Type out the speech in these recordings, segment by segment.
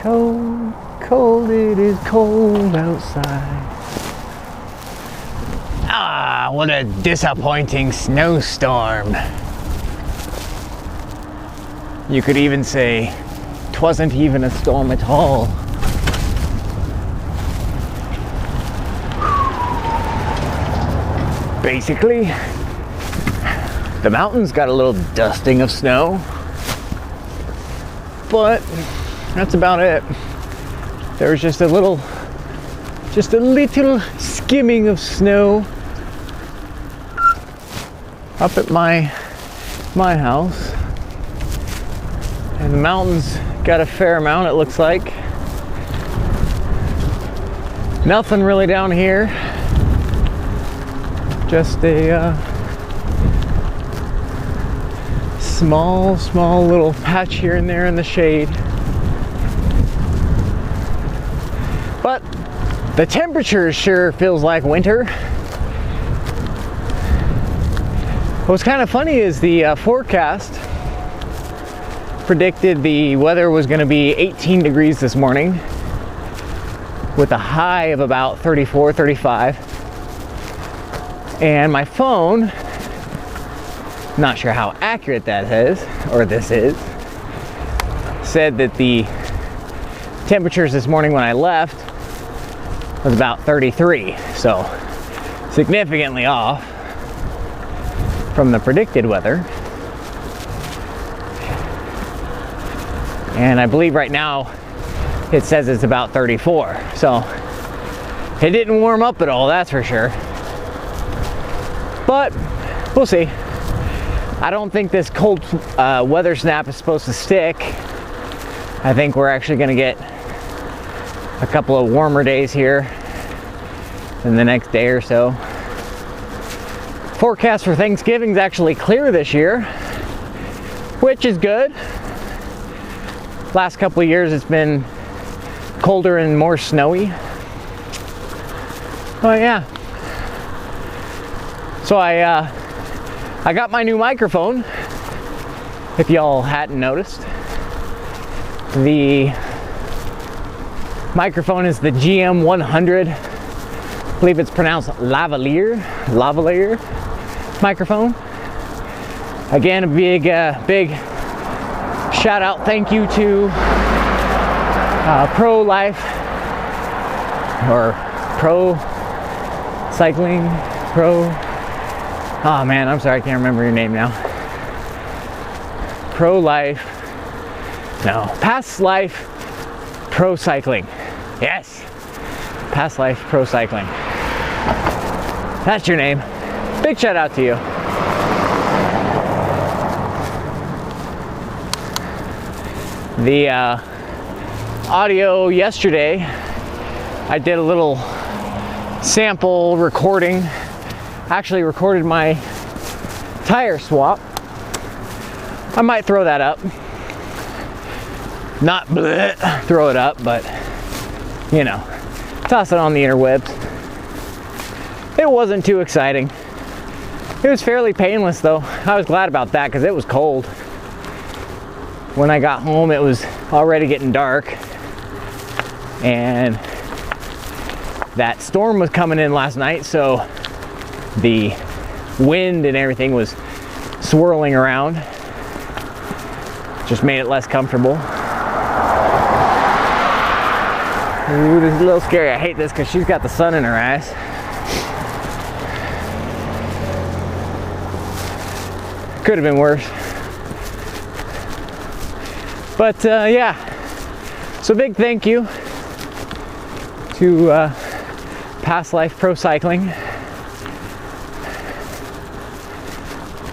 Cold, cold, it is cold outside. Ah, what a disappointing snowstorm. You could even say, 'twasn't even a storm at all. Basically, the mountains got a little dusting of snow, but that's about it. There was just a little skimming of snow up at my house, and the mountains got a fair amount, it looks like. Nothing really down here, just a small little patch here and there in the shade. But the temperature sure feels like winter. What's kind of funny is the forecast predicted the weather was going to be 18 degrees this morning with a high of about 34, 35. And my phone, not sure how accurate that is, or this is, said that the temperatures this morning when I left was about 33, so significantly off from the predicted weather. And I believe right now it says it's about 34, so it didn't warm up at all, that's for sure. But we'll see. I don't think this cold weather snap is supposed to stick. I think we're actually going to get a couple of warmer days here in the next day or so. Forecast for Thanksgiving is actually clear this year, which is good. Last couple of years it's been colder and more snowy. Oh yeah. So I got my new microphone, if y'all hadn't noticed. The microphone is the GM100. I believe it's pronounced lavalier microphone. Again, a big shout out, thank you to Pro Life or Pro Cycling, oh man, I'm sorry, I can't remember your name now. Past Life Pro Cycling. Yes, Past Life Pro Cycling. That's your name. Big shout out to you. The audio yesterday, I did a little sample recording. Actually recorded my tire swap. I might throw that up. Not throw it up, but you know, toss it on the interwebs. It wasn't too exciting. It was fairly painless though. I was glad about that because it was cold. When I got home, it was already getting dark, and that storm was coming in last night, so the wind and everything was swirling around. Just made it less comfortable. Ooh, this is a little scary. I hate this because she's got the sun in her eyes. Could have been worse. But yeah, so big thank you to Past Life Pro Cycling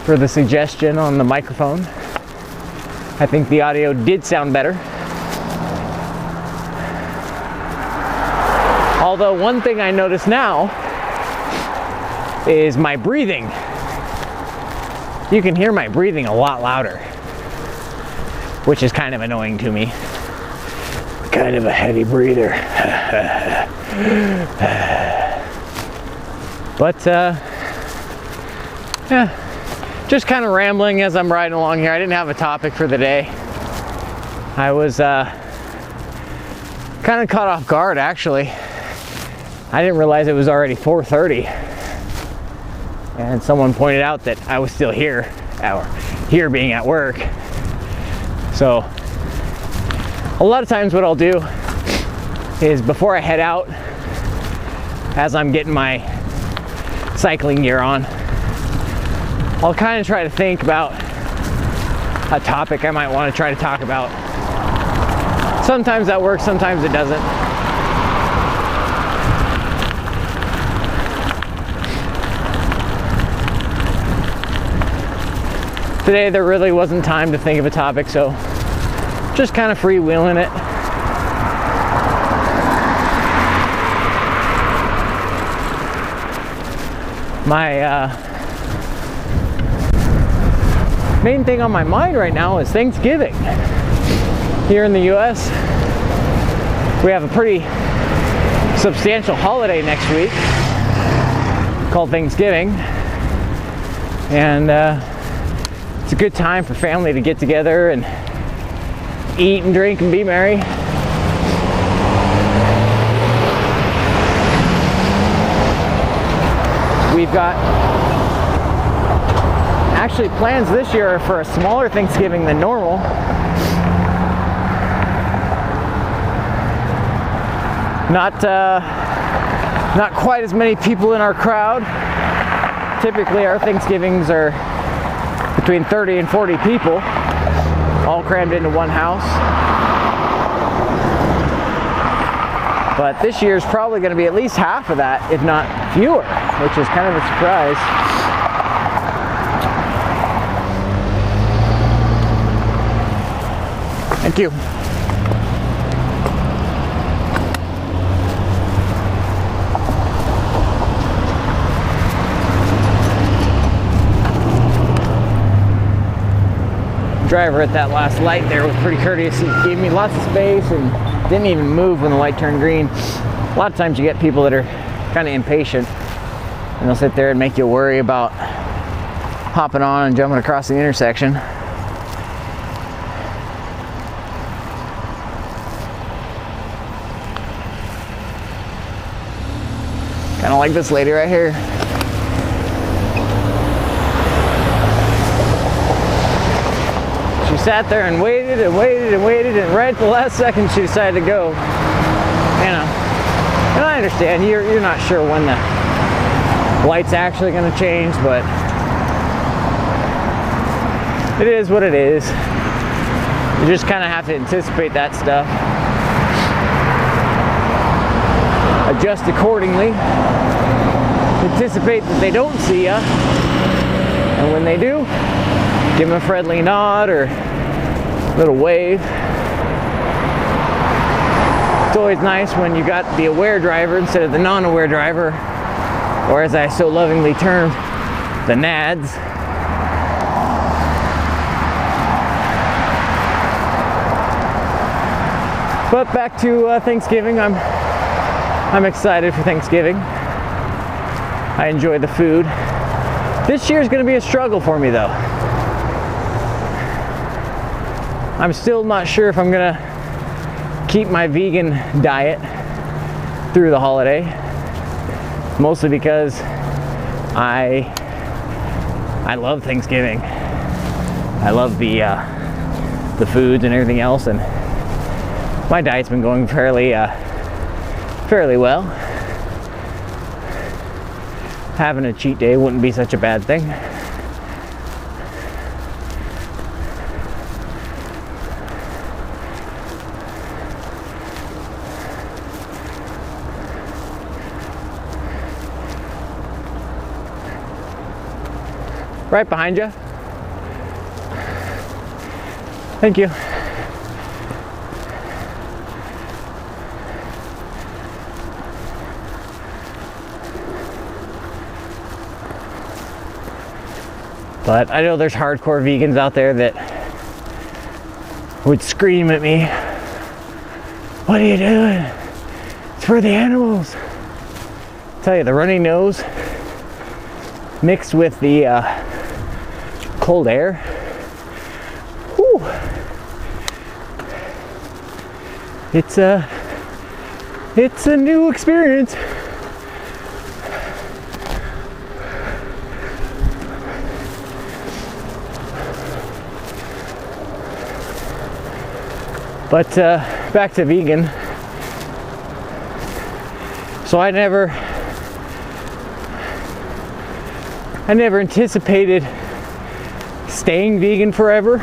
for the suggestion on the microphone. I think the audio did sound better. Although one thing I notice now is my breathing. You can hear my breathing a lot louder, which is kind of annoying to me. Kind of a heavy breather. But yeah, just kind of rambling as I'm riding along here. I didn't have a topic for the day. I was Kind of caught off guard, actually. I didn't realize it was already 4:30. And someone pointed out that I was still here, or here being at work. So a lot of times what I'll do is before I head out, as I'm getting my cycling gear on, I'll kind of try to think about a topic I might want to try to talk about. Sometimes that works, sometimes it doesn't. Today there really wasn't time to think of a topic, so just kind of freewheeling it. My main thing on my mind right now is Thanksgiving. Here in the US, we have a pretty substantial holiday next week called Thanksgiving, and it's a good time for family to get together and eat and drink and be merry. We've got actually plans this year for a smaller Thanksgiving than normal. Not quite as many people in our crowd. Typically our Thanksgivings are between 30 and 40 people, all crammed into one house. But this year's probably going to be at least half of that, if not fewer, which is kind of a surprise. Thank you. Driver at that last light there was pretty courteous. He gave me lots of space and didn't even move when the light turned green. A lot of times you get people that are kind of impatient and they'll sit there and make you worry about hopping on and jumping across the intersection. Kind of like this lady right here. She sat there and waited and waited and waited, and right at the last second she decided to go. You know, and I understand you're not sure when the light's actually going to change, but it is what it is. You just kind of have to anticipate that stuff, adjust accordingly, anticipate that they don't see ya, and when they do, give them a friendly nod or a little wave. It's always nice when you got the aware driver instead of the non-aware driver, or as I so lovingly term, the nads. But back to Thanksgiving. I'm excited for Thanksgiving. I enjoy the food. This year is going to be a struggle for me though. I'm still not sure if I'm gonna keep my vegan diet through the holiday, mostly because I love Thanksgiving. I love the foods and everything else, and my diet's been going fairly well. Having a cheat day wouldn't be such a bad thing. Right behind you. Thank you. But I know there's hardcore vegans out there that would scream at me, "What are you doing? It's for the animals." I tell you, the runny nose mixed with the cold air, whew, it's It's a new experience. But back to vegan. So I never anticipated staying vegan forever,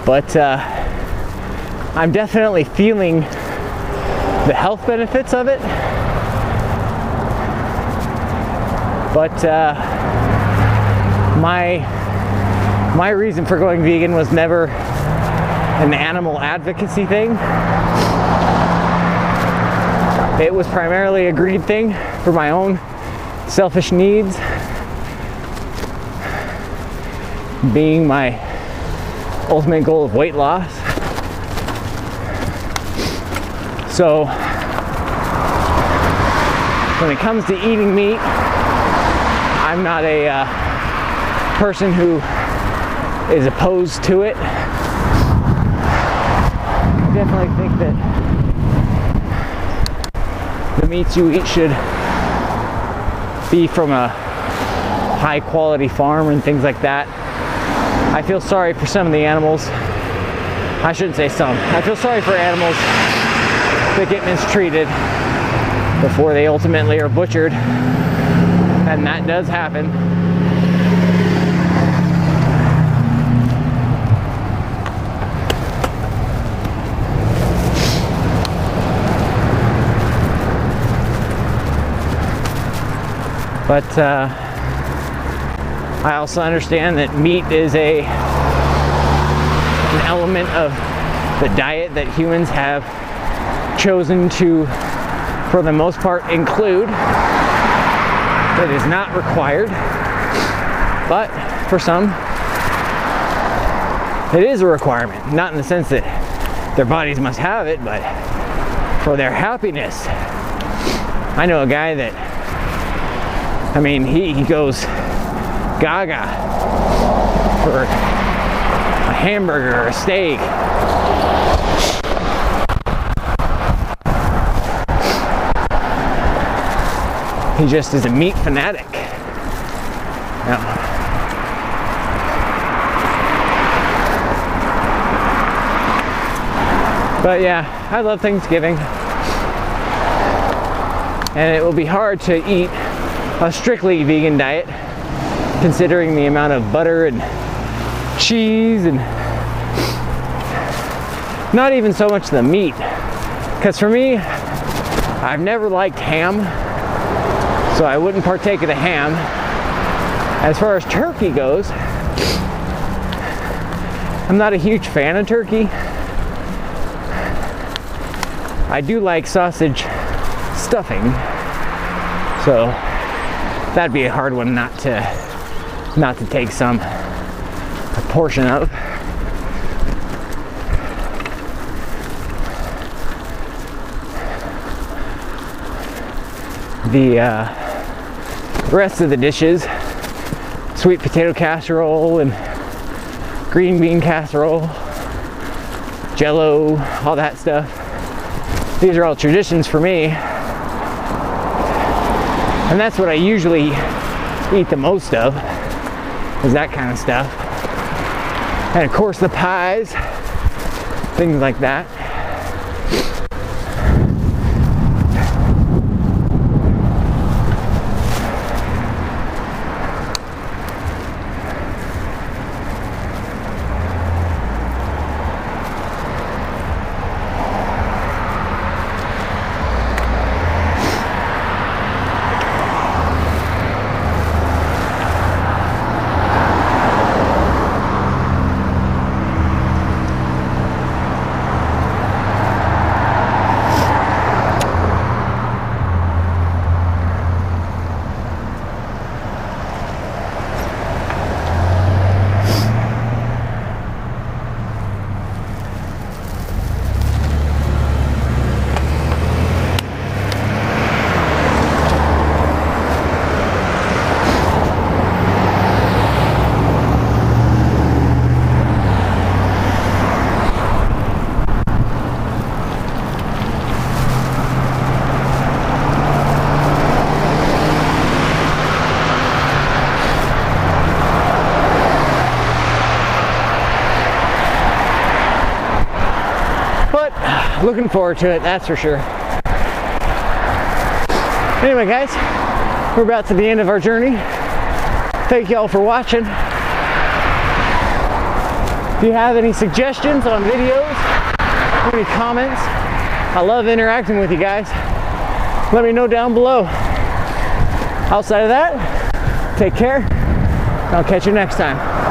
but I'm definitely feeling the health benefits of it. But my reason for going vegan was never an animal advocacy thing. It was primarily a greed thing for my own selfish needs, being my ultimate goal of weight loss. So when it comes to eating meat, I'm not a person who is opposed to it. I definitely think that the meats you eat should be from a high quality farm and things like that. I feel sorry for some of the animals. I shouldn't say some. I feel sorry for animals that get mistreated before they ultimately are butchered, and that does happen. But I also understand that meat is an element of the diet that humans have chosen to, for the most part, include. It is not required, but for some, it is a requirement. Not in the sense that their bodies must have it, but for their happiness. I know a guy that, I mean, he goes gaga for a hamburger or a steak. He just is a meat fanatic. Yeah. But yeah, I love Thanksgiving. And it will be hard to eat a strictly vegan diet, considering the amount of butter and cheese, and not even so much the meat. Because for me, I've never liked ham, so I wouldn't partake of the ham. As far as turkey goes, I'm not a huge fan of turkey. I do like sausage stuffing, so that'd be a hard one not to take some portion of. The rest of the dishes, sweet potato casserole and green bean casserole, Jello, all that stuff, these are all traditions for me. And that's what I usually eat the most of, is that kind of stuff. And of course the pies, things like that. looking forward to it, that's for sure. Anyway guys, we're about to the end of our journey. Thank you all for watching. If you have any suggestions on videos, any comments, I love interacting with you guys. Let me know down below. Outside of that, take care. I'll catch you next time.